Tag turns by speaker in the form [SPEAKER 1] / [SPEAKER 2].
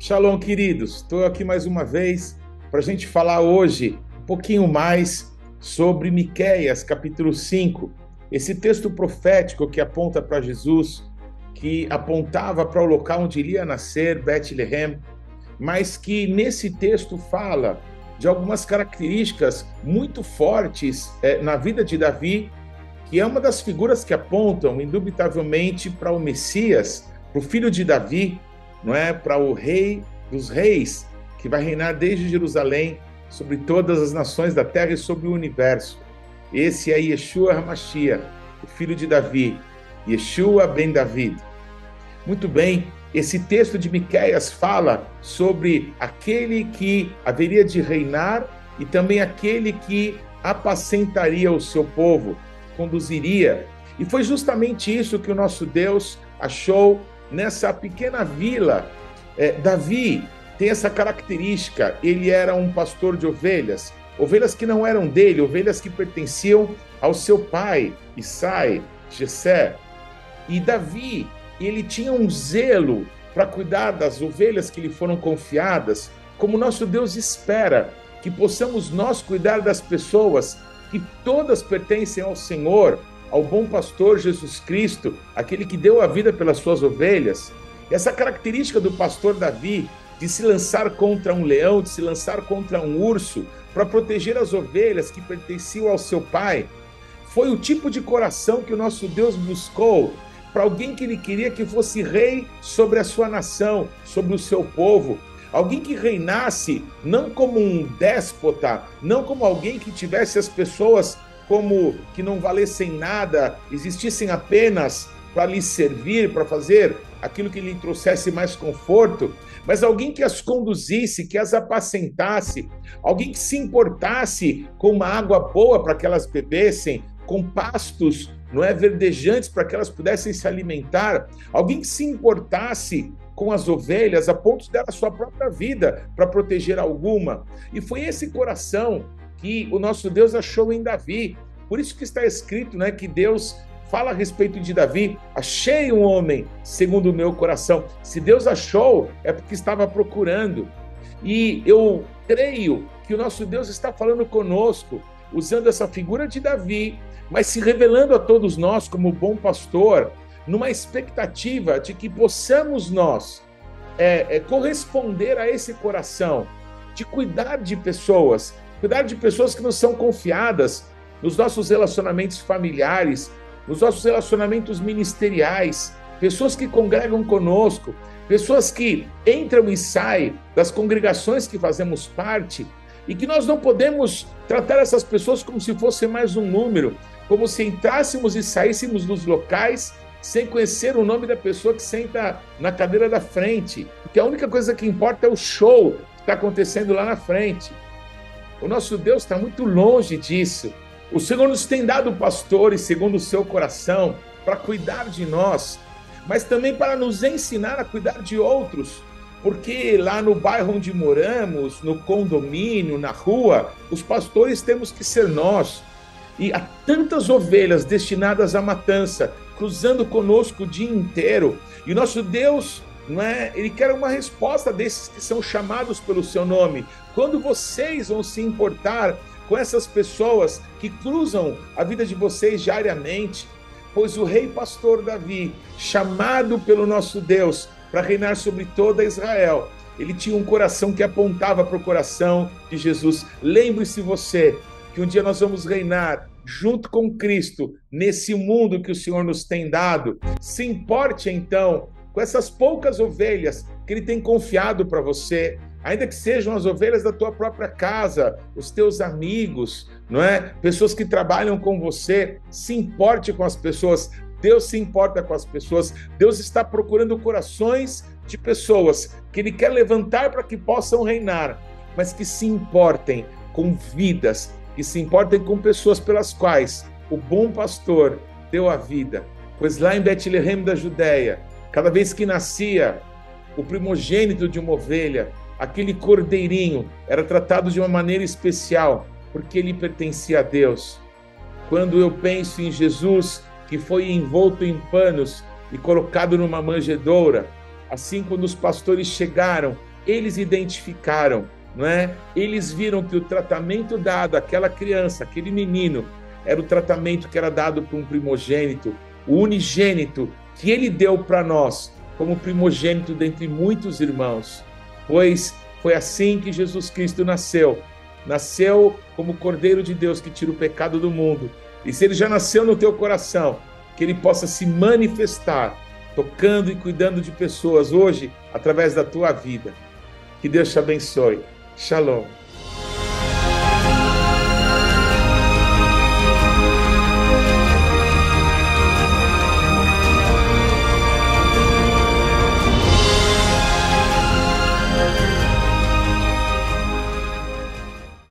[SPEAKER 1] Shalom, queridos. Estou aqui mais uma vez para a gente falar hoje um pouquinho mais sobre Miqueias, capítulo 5. Esse texto profético que aponta para Jesus, que apontava para o local onde iria nascer, Betlehem, mas que nesse texto fala de algumas características muito fortes na vida de Davi, que é uma das figuras que apontam, indubitavelmente, para o Messias, para o filho de Davi, não é? Para o rei dos reis, que vai reinar desde Jerusalém, sobre todas as nações da terra e sobre o universo. Esse é Yeshua HaMashiach, o filho de Davi, Yeshua ben David. Muito bem, esse texto de Miqueias fala sobre aquele que haveria de reinar e também aquele que apacentaria o seu povo, conduziria. E foi justamente isso que o nosso Deus achou nessa pequena vila. Davi tem essa característica, ele era um pastor de ovelhas, ovelhas que não eram dele, ovelhas que pertenciam ao seu pai, Isai, Jessé. E Davi, ele tinha um zelo para cuidar das ovelhas que lhe foram confiadas, como nosso Deus espera que possamos nós cuidar das pessoas, que todas pertencem ao Senhor, ao bom pastor Jesus Cristo, aquele que deu a vida pelas suas ovelhas. Essa característica do pastor Davi, de se lançar contra um leão, de se lançar contra um urso, para proteger as ovelhas que pertenciam ao seu pai, foi o tipo de coração que o nosso Deus buscou para alguém que ele queria que fosse rei sobre a sua nação, sobre o seu povo. Alguém que reinasse não como um déspota, não como alguém que tivesse as pessoas como que não valessem nada, existissem apenas para lhe servir, para fazer aquilo que lhe trouxesse mais conforto, mas alguém que as conduzisse, que as apacentasse, alguém que se importasse com uma água boa para que elas bebessem, com pastos, não é, verdejantes para que elas pudessem se alimentar, alguém que se importasse com as ovelhas a ponto de dar a sua própria vida para proteger alguma. E foi esse coração que o nosso Deus achou em Davi. Por isso que está escrito, né, que Deus fala a respeito de Davi: achei um homem segundo o meu coração. Se Deus achou, é porque estava procurando. E eu creio que o nosso Deus está falando conosco, usando essa figura de Davi, mas se revelando a todos nós como bom pastor, numa expectativa de que possamos nós corresponder a esse coração, de cuidar de pessoas que nos são confiadas nos nossos relacionamentos familiares, nos nossos relacionamentos ministeriais, pessoas que congregam conosco, pessoas que entram e saem das congregações que fazemos parte, e que nós não podemos tratar essas pessoas como se fosse mais um número, como se entrássemos e saíssemos dos locais sem conhecer o nome da pessoa que senta na cadeira da frente, porque a única coisa que importa é o show que está acontecendo lá na frente. O nosso Deus está muito longe disso. O Senhor nos tem dado pastores segundo o seu coração para cuidar de nós, mas também para nos ensinar a cuidar de outros, porque lá no bairro onde moramos, no condomínio, na rua, os pastores temos que ser nós. E há tantas ovelhas destinadas à matança, cruzando conosco o dia inteiro. E o nosso Deus, não é? Ele quer uma resposta desses que são chamados pelo seu nome. Quando vocês vão se importar com essas pessoas que cruzam a vida de vocês diariamente? Pois o rei pastor Davi, chamado pelo nosso Deus para reinar sobre toda Israel, ele tinha um coração que apontava para o coração de Jesus. Lembre-se você que um dia nós vamos reinar junto com Cristo nesse mundo que o Senhor nos tem dado. Se importe então com essas poucas ovelhas que ele tem confiado para você, ainda que sejam as ovelhas da tua própria casa, os teus amigos, não é? Pessoas que trabalham com você. Se importe com as pessoas. Deus se importa com as pessoas. Deus está procurando corações de pessoas que ele quer levantar para que possam reinar, mas que se importem com vidas, que se importem com pessoas pelas quais o bom pastor deu a vida. Pois lá em Betlehem da Judéia, cada vez que nascia o primogênito de uma ovelha, aquele cordeirinho era tratado de uma maneira especial, porque ele pertencia a Deus. Quando eu penso em Jesus, que foi envolto em panos e colocado numa manjedoura, assim quando os pastores chegaram eles identificaram, não é? Eles viram que o tratamento dado àquela criança, aquele menino, era o tratamento que era dado para um primogênito, o unigênito que ele deu para nós, como primogênito dentre muitos irmãos. Pois foi assim que Jesus Cristo nasceu. Nasceu como Cordeiro de Deus que tira o pecado do mundo. E se ele já nasceu no teu coração, que ele possa se manifestar, tocando e cuidando de pessoas hoje, através da tua vida. Que Deus te abençoe. Shalom.